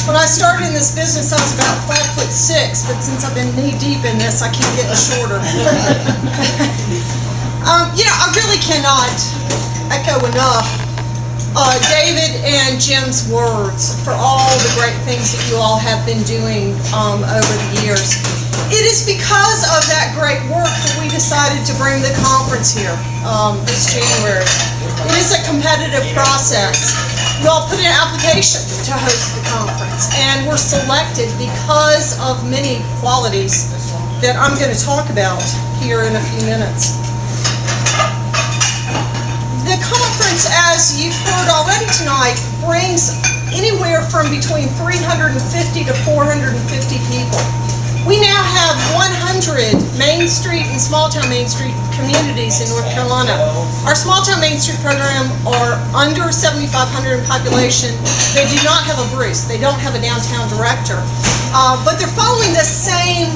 When I started in this business, I was about 5'6", but since I've been knee-deep in this, I keep getting shorter. I really cannot echo enough David and Jim's words for all the great things that you all have been doing over the years. It is because of that great work that we decided to bring the conference here this January. It is a competitive process. We all put in an application to host the conference, and we're selected because of many qualities that I'm going to talk about here in a few minutes. The conference, as you've heard already tonight, brings anywhere from between 350 to 450 people. We now have 100 Main Street and small-town Main Street communities in North Carolina. Our small-town Main Street program are under 7,500 in population. They do not have a Bruce. They don't have a downtown director. But they're following the same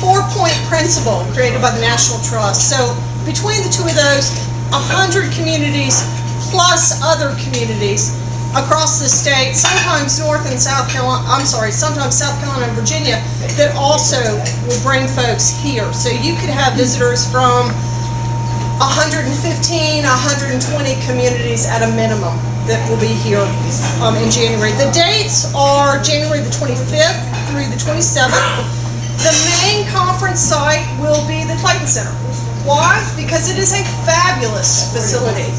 four-point principle created by the National Trust. So between the two of those, 100 communities plus other communities across the state, sometimes North and South Carolina, sometimes South Carolina and Virginia, that also will bring folks here. So you could have visitors from 115, 120 communities at a minimum that will be here in January. The dates are January the 25th through the 27th. The main conference site will be the Clayton Center. Why? Because it is a fabulous facility.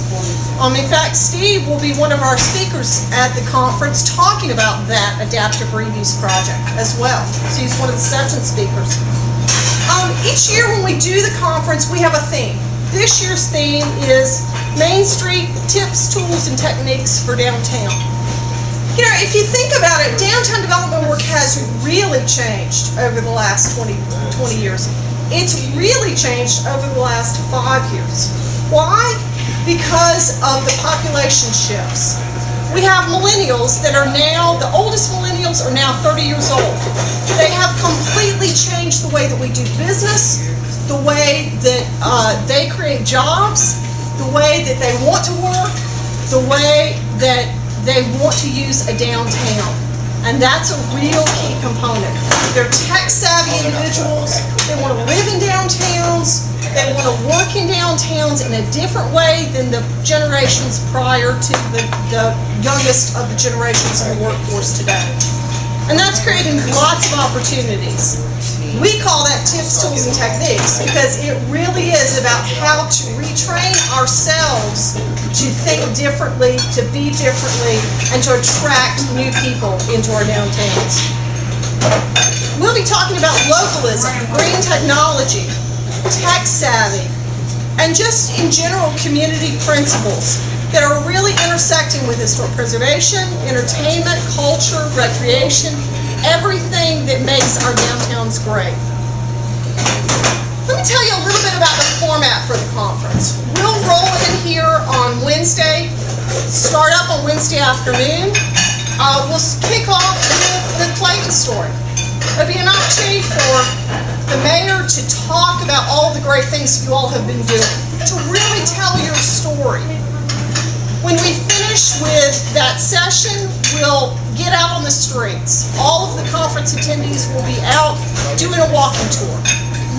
In fact, Steve will be one of our speakers at the conference talking about that adaptive reuse project as well. So he's one of the session speakers. Each year when we do the conference, we have a theme. This year's theme is Main Street Tips, Tools, and Techniques for Downtown. If you think about it, downtown development work has really changed over the last 20 years. It's really changed over the last 5 years. Why? Because of the population shifts. We have millennials that are now, the oldest millennials are now 30 years old. They have completely changed the way that we do business, the way that they create jobs, the way that they want to work, the way that they want to use a downtown. And that's a real key component. They're tech-savvy individuals. They want to live in downtowns. They want to work in downtowns in a different way than the generations prior to the youngest of the generations in the workforce today. And that's creating lots of opportunities. We call that tips, tools, and techniques because it really is about how to retrain ourselves to think differently, to be differently, and to attract new people into our downtowns. We'll be talking about localism, green technology, tech savvy, and just in general community principles that are really intersecting with historic preservation, entertainment, culture, recreation, everything that makes our downtowns great. Let me tell you a little bit about the format for the conference. We'll roll in here on Wednesday, start up on Wednesday afternoon. We'll kick off with the Clayton story. It'll be an opportunity for the mayor to talk about all the great things you all have been doing, to really tell your story. When we finish with that session, we'll get out on the streets. All of the conference attendees will be out doing a walking tour,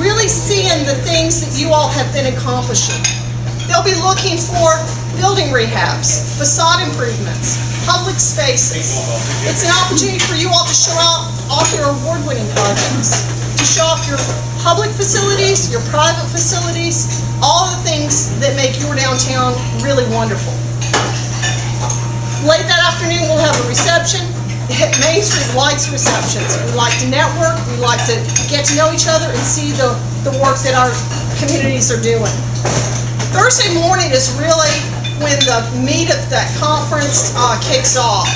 really seeing the things that you all have been accomplishing. They'll be looking for building rehabs, facade improvements, public spaces. It's an opportunity for you all to show off your award-winning projects, to show off your public facilities, your private facilities, all the things that make your downtown really wonderful. Late that afternoon, we'll have a reception. Main Street likes receptions. We like to network. We like to get to know each other and see the work that our communities are doing. Thursday morning is really when the meat of that conference kicks off.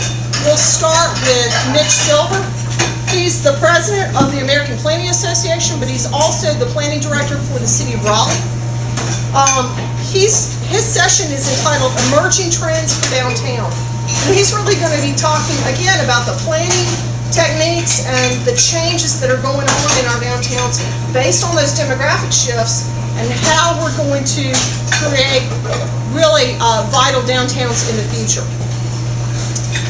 We'll start with Mitch Silver. He's the president of the American Planning Association, but he's also the planning director for the city of Raleigh. His session is entitled Emerging Trends for Downtown. And he's really going to be talking again about the planning techniques and the changes that are going on in our downtowns based on those demographic shifts and how we're going to create really vital downtowns in the future.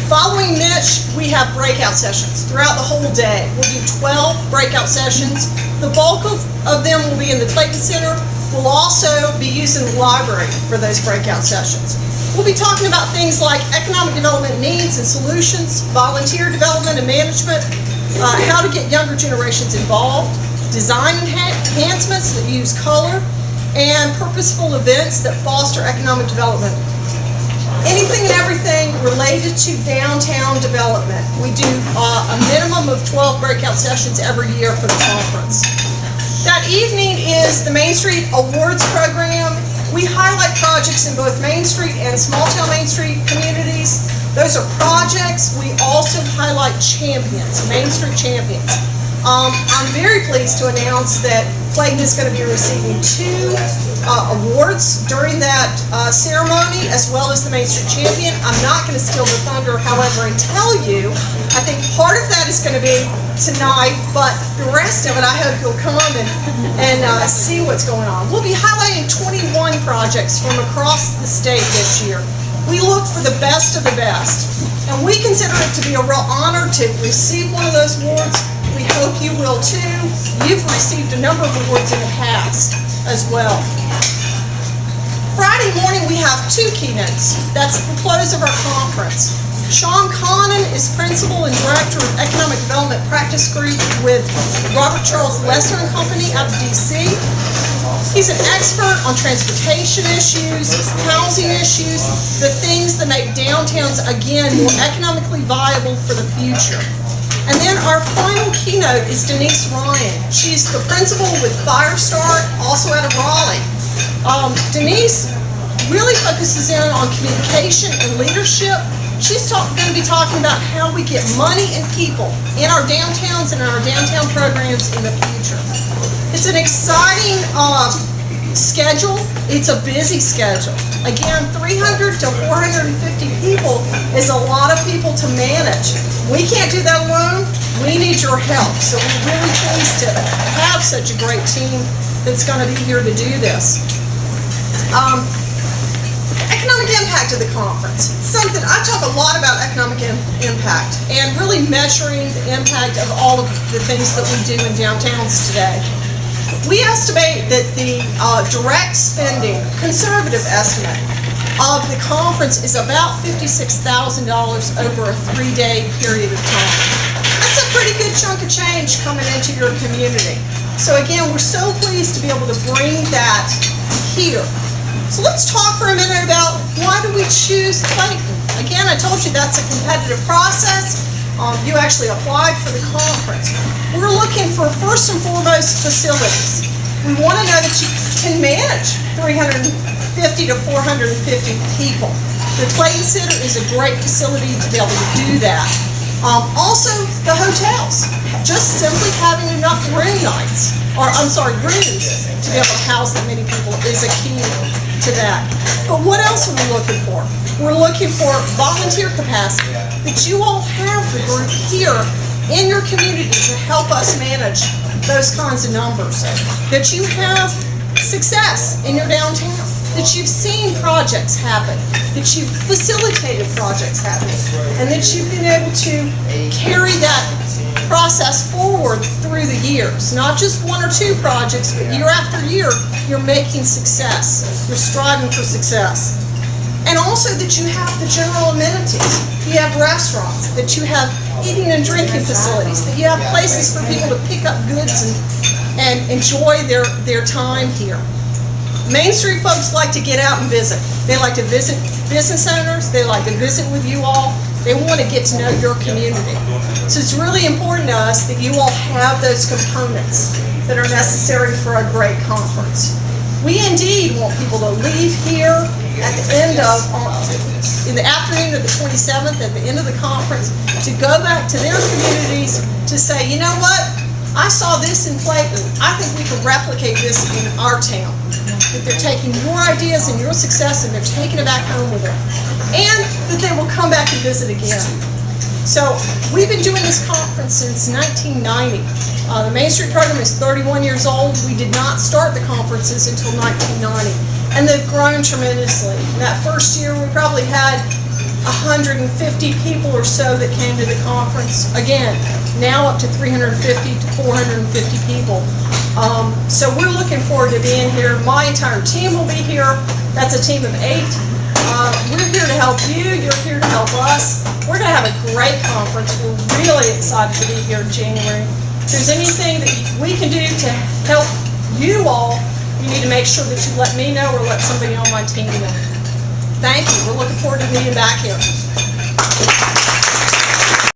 Following Mitch, we have breakout sessions throughout the whole day. We'll do 12 breakout sessions. The bulk of them will be in the Clayton Center. We'll also be using the library for those breakout sessions. We'll be talking about things like economic development needs and solutions, volunteer development and management, how to get younger generations involved, design enhancements that use color, and purposeful events that foster economic development. Anything and everything related to downtown development. We do a minimum of 12 breakout sessions every year for the conference. That evening is the Main Street Awards program. We highlight projects in both Main Street and small-town Main Street communities. Those are projects. We also highlight champions, Main Street champions. I'm very pleased to announce that Clayton is going to be receiving 2 awards during that ceremony, as well as the Main Street Champion. I'm not going to steal the thunder, however, and tell you, I think part of that is going to be tonight, but the rest of it, I hope you'll come and see what's going on. We'll be highlighting 21 projects from across the state this year. We look for the best of the best, and we consider it to be a real honor to receive one of those awards. We hope you will too. You've received a number of awards in the past as well. Friday morning we have 2 keynotes. That's the close of our conference. Sean Connon is Principal and Director of Economic Development Practice Group with Robert Charles Lesser and Company out of DC. He's an expert on transportation issues, housing issues, the things that make downtowns, again, more economically viable for the future. And then our final keynote is Denise Ryan. She's the principal with Firestart, also out of Raleigh. Denise really focuses in on communication and leadership. She's going to be talking about how we get money and people in our downtowns and in our downtown programs in the future. It's an exciting schedule. It's a busy schedule. Again, 300 to 450 people is a lot of people to manage. We can't do that alone. We need your help. So we're really pleased to have such a great team that's going to be here to do this. Economic impact of the conference. Something I talk a lot about economic impact and really measuring the impact of all of the things that we do in downtowns today. We estimate that the direct spending, conservative estimate, of the conference is about $56,000 over a 3-day period of time. That's a pretty good chunk of change coming into your community. So again, we're so pleased to be able to bring that here. So let's talk for a minute about why do we choose Clayton. Again, I told you that's a competitive process. You actually applied for the conference. We're looking for, first and foremost, facilities. We want to know that you can manage 350 to 450 people. The Clayton Center is a great facility to be able to do that. Also, the hotels. Just simply having enough rooms to be able to house that many people is a key to that. But what else are we looking for? We're looking for volunteer capacity, that you all have the group here in your community to help us manage those kinds of numbers, that you have success in your downtown, that you've seen projects happen, that you've facilitated projects happening, and that you've been able to carry that process forward through the years. Not just 1 or 2 projects, but year after year, you're making success. You're striving for success. And also that you have the general amenities. You have restaurants, that you have eating and drinking facilities, that you have places for people to pick up goods and enjoy their time here. Main Street folks like to get out and visit. They like to visit business owners. They like to visit with you all. They want to get to know your community. So it's really important to us that you all have those components that are necessary for a great conference. We indeed want people to leave here at the end of, in the afternoon of the 27th, at the end of the conference, to go back to their communities to say, you know what, I saw this in Clayton. I think we can replicate this in our town. That they're taking your ideas and your success and they're taking it back home with them. And that they will come back and visit again. So we've been doing this conference since 1990. The Main Street program is 31 years old. We did not start the conferences until 1990. And they've grown tremendously. In that first year, we probably had 150 people or so that came to the conference. Again, now up to 350 to 450 people. So we're looking forward to being here. My entire team will be here. That's a team of 8. We're here to help you. You're here to help us. We're going to have a great conference. We're really excited to be here in January. If there's anything that we can do to help you all, you need to make sure that you let me know or let somebody on my team know. Thank you. We're looking forward to being back here.